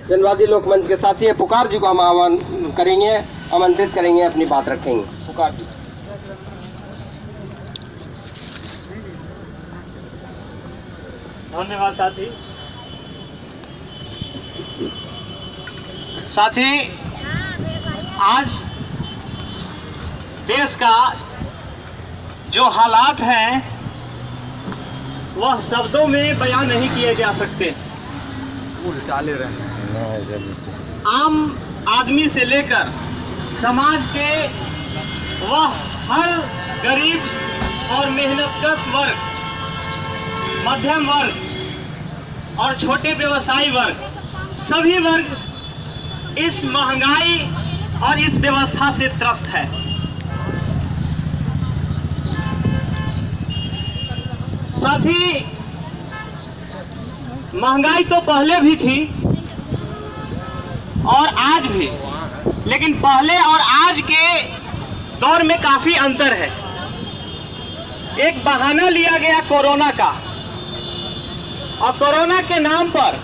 जनवादी लोक मंच के साथी है पुकार जी को हम आह्वान करेंगे, आमंत्रित करेंगे, अपनी बात रखेंगे। पुकार जी। धन्यवाद साथी। आज देश का जो हालात हैं वह शब्दों में बयान नहीं किए जा सकते। डाले रहे आम आदमी से लेकर समाज के वह हर गरीब और मेहनतकश वर्ग, मध्यम वर्ग और छोटे व्यवसायी वर्ग, सभी वर्ग इस महंगाई और इस व्यवस्था से त्रस्त है। साथ ही महंगाई तो पहले भी थी और आज भी, लेकिन पहले और आज के दौर में काफी अंतर है। एक बहाना लिया गया कोरोना का, और कोरोना के नाम पर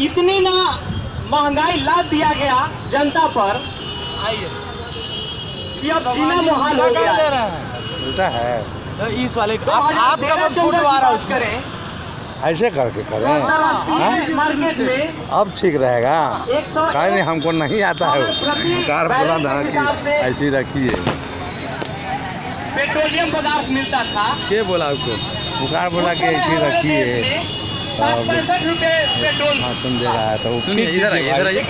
इतनी ना महंगाई लाद दिया गया जनता पर कि अब जीना मुहाल हो गया है। तो इस वाले आपका फूट आ रहा है, करें ऐसे करके करें मार्केट में अब ठीक रहेगा। कहीं नहीं, हमको नहीं आता है कार बोला ऐसी रखिए। पेट्रोलियम पदार्थ मिलता था, क्या बोला उसको, पुकार बोला कि ऐसी रखिए। 65 रुपए पेट्रोल सुन दे रहा है तो सुनिए, इधर आइए, इधर आइए,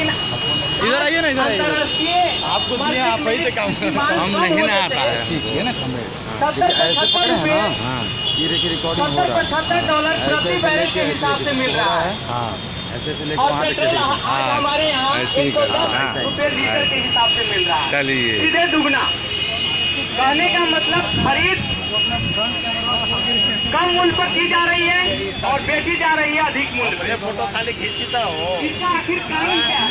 इधर आइए ना, इधर आइए। अंतरराष्ट्रीय आपको दिए, आप वही से काम करते हैं। हम नहीं ना आता है, सीखिए ना हमें। 70-75 रुपए, हाँ ये देखिए रिकॉर्डिंग हो रहा है। $70-75 प्रति बैरल के हिसाब से मिल रहा है। हाँ ऐसे से लेकर और वहाँ तक पेट्रोल आज हमारे यहाँ ऐसे ही करना। 110 रुपए लीटर के हिसाब से मिल रहा है। चलिए, सीधे दुगना। कहने का मतलब खरीद कम मूल्य पर की जा रही है और बेची जा रही है अधिक मूल्य पर। फोटो खाली खींचता हो, इसका आखिर कारण क्या है?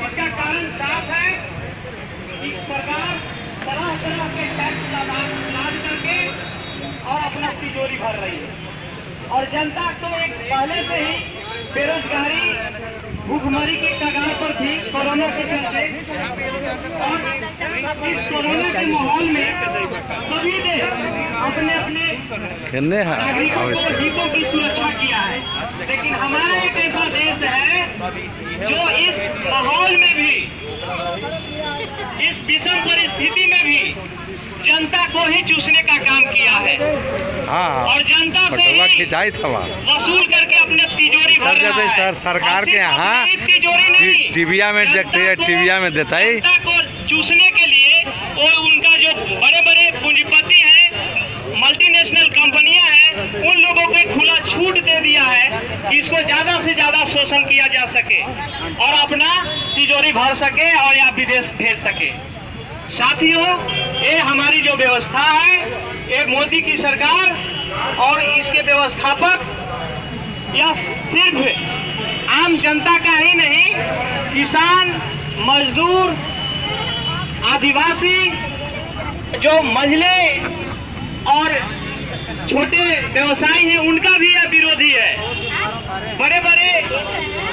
इसका कारण साफ है कि सरकार तरह तरह के टैक्स लाद करके और अपना तिजोरी भर रही है, और जनता तो एक पहले से ही बेरोजगारी, भूखमरी के कगार पर थी कोरोना के चलते। और इस कोरोना के माहौल में सभी ने अपने अपने नागरिकों की सुरक्षा किया है। लेकिन हमारा एक ऐसा देश है जो इस माहौल में भी, इस विषम परिस्थिति में भी जनता को ही चूसने का काम किया है। हाँ, और जनता से ही खिंचाई था वसूल करके अपने तिजोरी भर रहा है। सरकार के यहाँ तिजोरी नहीं, टीविया में देखते हैं, टीविया में देता है। जनता को चूसने के लिए और उनका जो बड़े बड़े पूंजीपति हैं, मल्टीनेशनल कंपनियां हैं, उन लोगों को खुला छूट दे दिया है कि इसको ज्यादा से ज्यादा शोषण किया जा सके और अपना तिजोरी भर सके और या विदेश भेज सके। साथियों, ये हमारी जो व्यवस्था है, ये मोदी की सरकार और इसके व्यवस्थापक, यह सिर्फ आम जनता का ही नहीं, किसान, मजदूर, आदिवासी, जो मंझले और छोटे व्यवसायी हैं, उनका भी यह विरोधी है। बड़े बड़े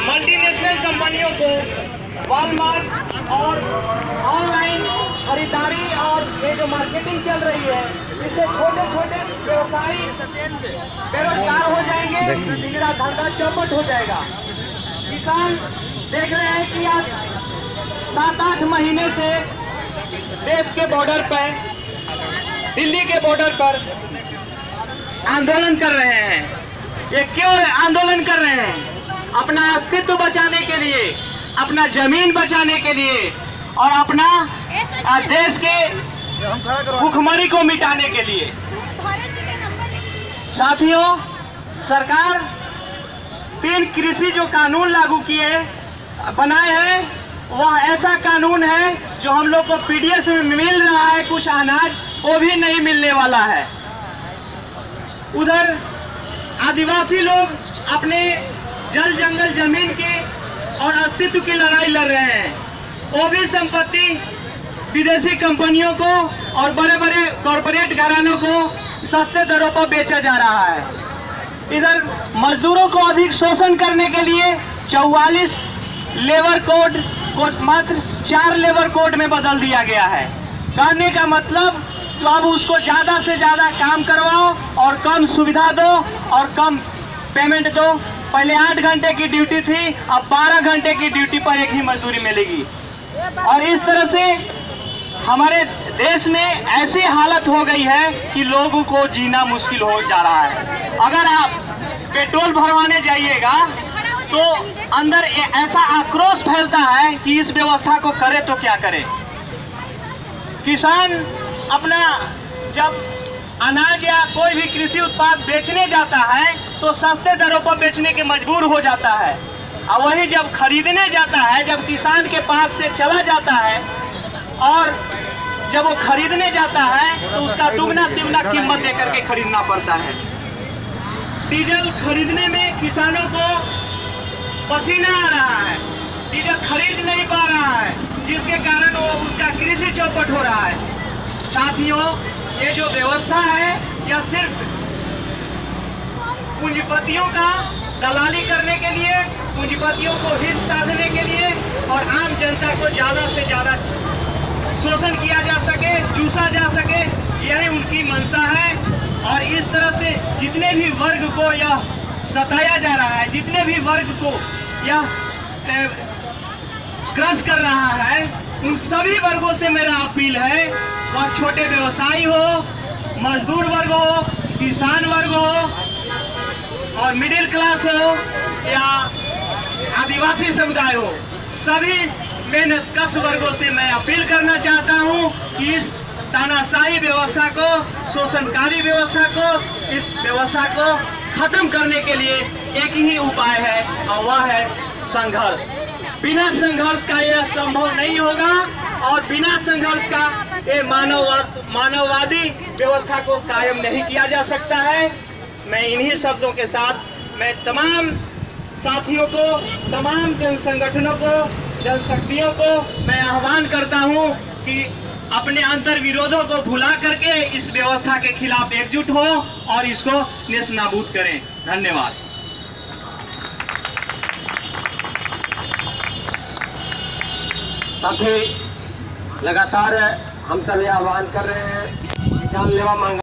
मल्टीनेशनल कंपनियों को, वॉलमार्ट और ऑनलाइन खरीदारी और ये जो मार्केटिंग चल रही है, इससे छोटे छोटे व्यवसायी बेरोजगार हो जाएंगे, मेरा धंधा चौपट हो जाएगा। किसान देख रहे हैं कि आज 7-8 महीने से देश के बॉर्डर पर, दिल्ली के बॉर्डर पर आंदोलन कर रहे हैं। ये क्यों आंदोलन कर रहे हैं? अपना अस्तित्व बचाने के लिए, अपना जमीन बचाने के लिए और अपना देश के भूखमरी को मिटाने के लिए। साथियों, सरकार 3 कृषि जो कानून लागू किए, बनाए हैं, वह ऐसा कानून है जो हम लोग को पीडीएस में मिल रहा है, कुछ अनाज वो भी नहीं मिलने वाला है। उधर आदिवासी लोग अपने जल जंगल जमीन की और अस्तित्व की लड़ाई लड़ रहे हैं। वो भी संपत्ति विदेशी कंपनियों को और बड़े बड़े कॉरपोरेट घरानों को सस्ते दरों पर बेचा जा रहा है। इधर मजदूरों को अधिक शोषण करने के लिए 44 लेबर कोड को मात्र 4 लेबर कोड में बदल दिया गया है। कहने का मतलब तो अब उसको ज़्यादा से ज़्यादा काम करवाओ और कम सुविधा दो और कम पेमेंट दो। पहले 8 घंटे की ड्यूटी थी, अब 12 घंटे की ड्यूटी पर एक ही मजदूरी मिलेगी। और इस तरह से हमारे देश में ऐसी हालत हो गई है कि लोगों को जीना मुश्किल हो जा रहा है। अगर आप पेट्रोल भरवाने जाइएगा तो अंदर ऐसा आक्रोश फैलता है कि इस व्यवस्था को करे तो क्या करे। किसान अपना जब अनाज या कोई भी कृषि उत्पाद बेचने जाता है तो सस्ते दरों पर बेचने के मजबूर हो जाता है, और वही जब खरीदने जाता है, जब किसान के पास से चला जाता है और जब वो खरीदने जाता है तो उसका दुगना तिगुना कीमत देकर के खरीदना पड़ता है। डीजल खरीदने में किसानों को पसीना आ रहा है, डीजल खरीद नहीं पा रहा है, जिसके कारण वो उसका कृषि चौपट हो रहा है। साथियों, ये जो व्यवस्था है यह सिर्फ पूंजीपतियों का दलाली करने के लिए, पूंजीपतियों को हित साधने के लिए और आम जनता को ज़्यादा से ज़्यादा शोषण किया जा सके, चूसा जा सके, यही उनकी मंशा है। और इस तरह से जितने भी वर्ग को यह सताया जा रहा है, जितने भी वर्ग को यह क्रश कर रहा है, उन सभी वर्गों से मेरा अपील है, वह छोटे व्यवसायी हो, मजदूर वर्ग हो, किसान वर्ग हो और मिडिल क्लास हो या आदिवासी समुदाय हो, सभी मेहनत कश वर्गों से मैं अपील करना चाहता हूं कि इस तानाशाही व्यवस्था को, शोषणकारी व्यवस्था को, इस व्यवस्था को खत्म करने के लिए एक ही उपाय है और वह है संघर्ष। बिना संघर्ष का यह संभव नहीं होगा और बिना संघर्ष का ये मानववादी व्यवस्था को कायम नहीं किया जा सकता है। मैं इन्हीं शब्दों के साथ मैं तमाम साथियों को, तमाम जन संगठनों को, जनशक्तियों को मैं आह्वान करता हूं कि अपने अंतर विरोधों को भुला करके इस व्यवस्था के खिलाफ एकजुट हो और इसको नेस्तनाबूद करें। धन्यवाद। साथी लगातार हम सभी आह्वान कर रहे हैं, जानलेवा मांग